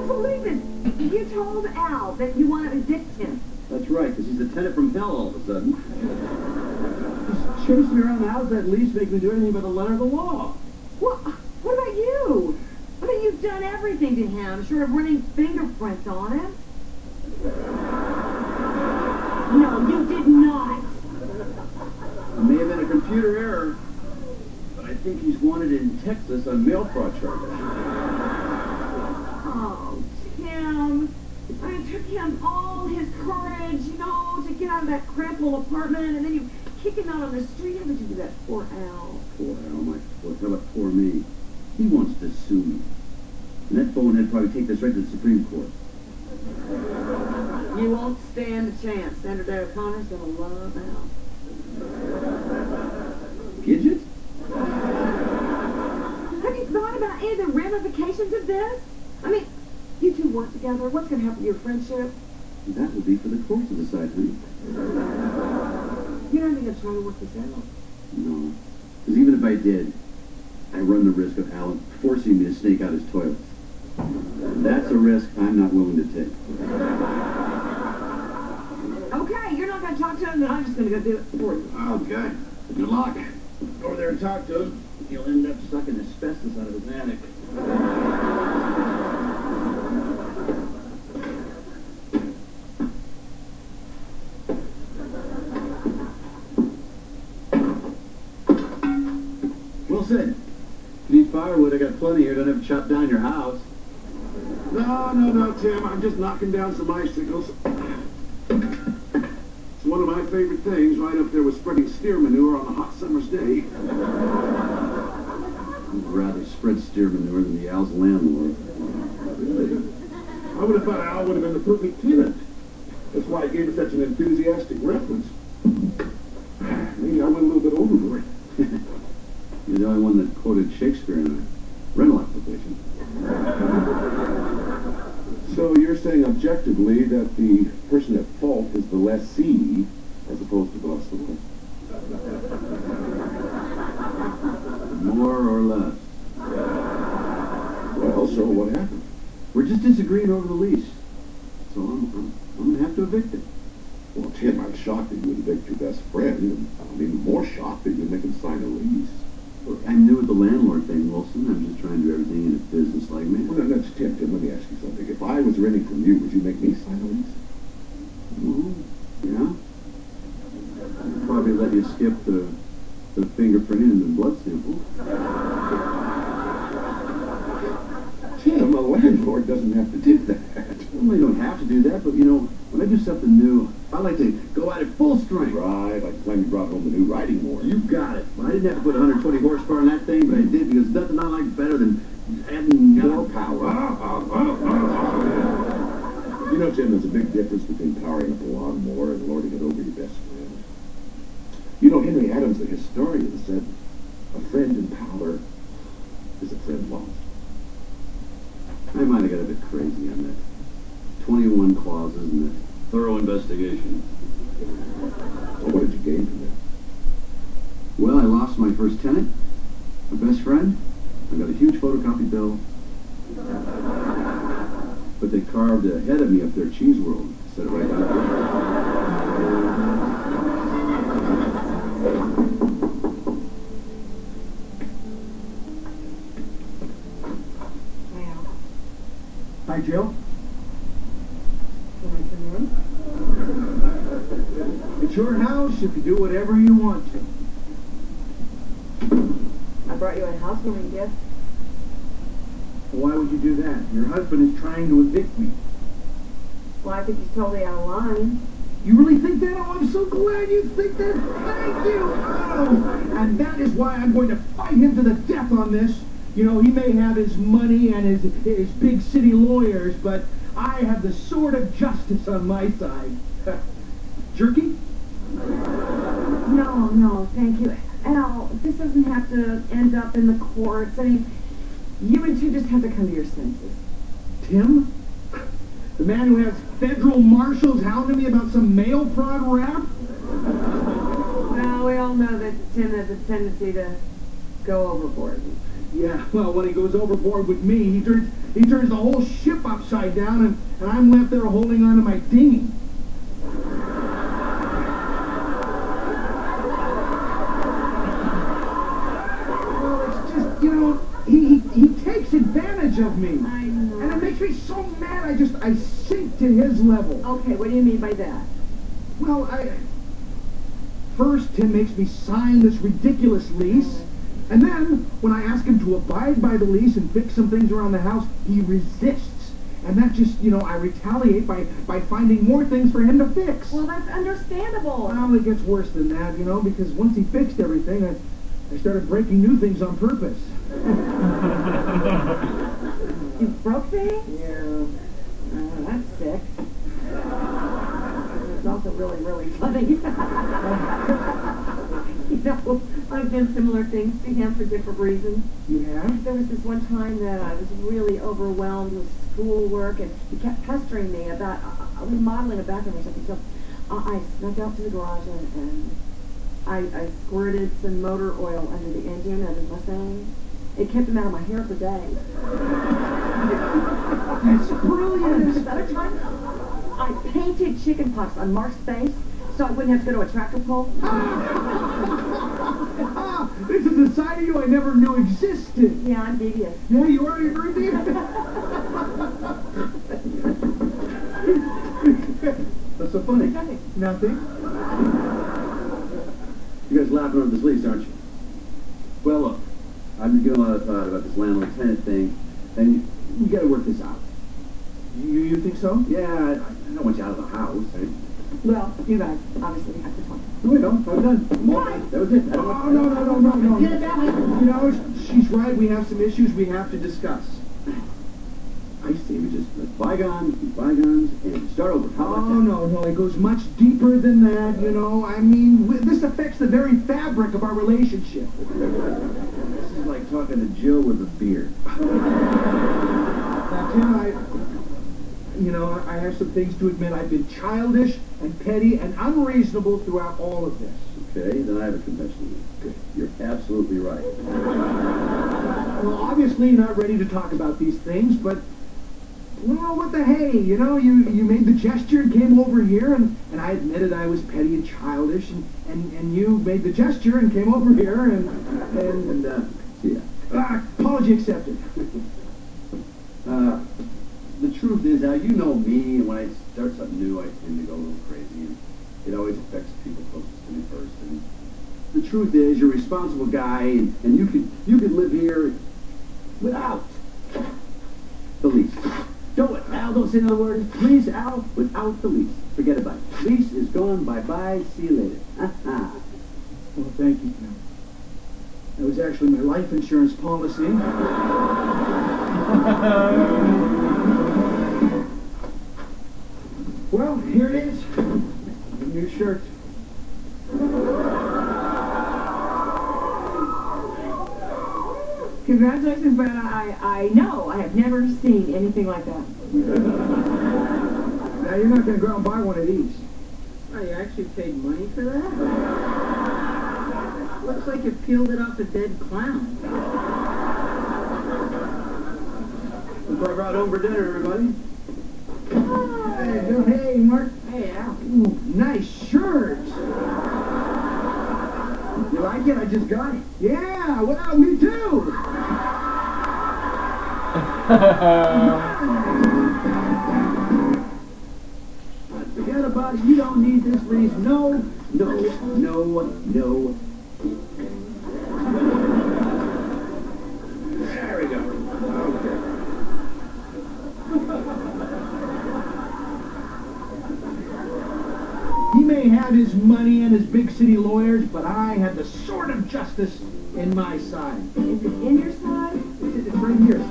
can't believe it. You told Al that you want to evict him. That's right, because he's a tenant from hell all of a sudden. He's chasing me around the house, that lease making me do anything but the letter of the law. What about you? I mean, you've done everything to him, short of running fingerprints on him. No, you did not. It may have been a computer error, but I think he's wanted in Texas on mail fraud charges. Oh, Tim. I mean, it took him all his courage, to get out of that cramped little apartment, and then you kick him out on the street. How would you do that? Poor Al. Poor Al, my poor. How about poor me? He wants to sue me. And that bonehead probably take this right to the Supreme Court. You won't stand a chance. Sandra Day O'Connor's gonna love Al. Gidget? Have you thought about any of the ramifications of this? I mean, you two work together. What's going to happen to your friendship? That would be for the courts to decide, honey. You're not even going to try to work this out? No. Because even if I did, I run the risk of Alan forcing me to snake out his toilets. And that's a risk I'm not willing to take. Okay, you're not going to talk to him, then I'm just going to go do it for you. Okay. Good luck. Go over there and talk to him. He'll end up sucking asbestos out of his attic. Well said. If you need firewood, I got plenty here. Don't have to chop down your house. No, Tim. I'm just knocking down some icicles. It's one of my favorite things, right up there with spreading steer manure on a hot summer's day. I'd rather spread steer manure than the Al's landlord. I would have thought Al would have been the perfect tenant. That's why I gave it such an enthusiastic reference. Maybe I went a little bit overboard. You're the only one that quoted Shakespeare in a rental application. So you're saying objectively that the person at fault is the lessee as opposed to the lessor? More or less. Well, so what happened? We're just disagreeing over the lease. So I'm going to have to evict it. Well, Tim, I'm shocked that you would evict your best friend. And I'm even more shocked that you'd make him sign a lease. I'm new with the landlord thing, Wilson. I'm just trying to do everything in a business-like manner. Well, that's Tim. Let me ask you something. If I was renting from you, would you make me sign a lease? Oh, yeah. I'd probably let you skip the fingerprinting and the blood sample. Tim, a landlord doesn't have to do that. Well, they don't have to do that, but, when I do something new, I like to go at it full strength. Right, like the time you brought home the new riding mower. You got it. Well, I didn't have to put 120 horsepower in that thing, but I did because nothing I like better than adding more power. Tim, there's a big difference between powering up a lawnmower and lording it over your best friend. Henry Adams, the historian, said, a friend in power is a friend lost. I might have got a bit crazy on that. 21 clauses and a thorough investigation. Well, what did you gain from that? Well, I lost my first tenant, my best friend. I got a huge photocopy bill. But they carved a head of me up there, Cheese World, instead of right out there. Hi, Jill. Can I come in? It's your house if you do whatever you want to. I brought you a housewarming gift. Why would you do that? Your husband is trying to evict me. Well, I think he's totally out of line. You really think that? Oh, I'm so glad you think that. Thank you. Oh, and that is why I'm going to fight him to the death on this. He may have his money and his big city lawyers, but I have the sword of justice on my side. Jerky? No, thank you. Al, this doesn't have to end up in the courts. I mean, you and two just have to come to your senses. Tim? The man who has federal marshals hounding me about some mail fraud rap? Well, we all know that Tim has a tendency to go overboard. Yeah, well, when he goes overboard with me, he turns the whole ship upside down, and I'm left there holding on to my dinghy. Well, it's just, he takes advantage of me. I know. And it makes me so mad, I sink to his level. Okay, what do you mean by that? Well, first, Tim makes me sign this ridiculous lease. And then, when I ask him to abide by the lease and fix some things around the house, he resists. And that just, I retaliate by finding more things for him to fix. Well, that's understandable. Well, it gets worse than that, because once he fixed everything, I started breaking new things on purpose. You broke things? Yeah. Oh, that's sick. It's also really, really funny. I've done similar things to him for different reasons. You have? There was this one time that I was really overwhelmed with schoolwork, and he kept pestering me about remodeling a bathroom or something. So I snuck out to the garage and I squirted some motor oil under the engine of his Mustang. It kept him out of my hair for days. That's And brilliant! there was another time I painted chicken pox on Mark's face so I wouldn't have to go to a tractor pull. This is a side of you I never knew existed. Yeah, I'm devious. Yeah, you are. You're very deep. What's so funny? Nothing. You guys laughing over this lease, aren't you? Well, look, I've been getting a lot of thought about this landlord-tenant thing, and we got to work this out. You think so? Yeah, I don't want you out of the house. Right? Well, you guys obviously have to talk. No, we don't. I'm done. I'm all done. That was it. I don't want... No. Get it that way. She's right. We have some issues we have to discuss. I say we just let bygones be bygones and start over. How about that? No. It goes much deeper than that, I mean, this affects the very fabric of our relationship. This is like talking to Jill with a beard. Now, Tim, I have some things to admit. I've been childish and petty and unreasonable throughout all of this. Okay, then I have a confession to make. Good. You're absolutely right. Well, obviously you're not ready to talk about these things, but, well, what the hey, you made the gesture and came over here, and I admitted I was petty and childish, and you made the gesture and came over here, and yeah. Apology accepted. The truth is, Al, you know me, and when I start something new, I tend to go a little crazy, and it always affects people closest to me first. And the truth is, you're a responsible guy, and you could live here without the lease. Don't, Al, don't say another word. Please, Al, without the lease. Forget about it. Lease is gone. Bye-bye. See you later. Well, thank you, Tim. That was actually my life insurance policy. Well, here it is. New shirt. Congratulations, Brad. I know. I have never seen anything like that. Now, you're not going to go out and buy one of these. Oh, you actually paid money for that? Looks like you peeled it off a dead clown. Look like right home for dinner, everybody. Hey, Mark. Hey, Al. Ooh, nice shirt. You like it? I just got it. Yeah, well, me too. Forget about it. You don't need this lease. No. There we go. Okay. He may have his money and his big city lawyers, but I have the sword of justice in my side. Is it in your side? It's right here.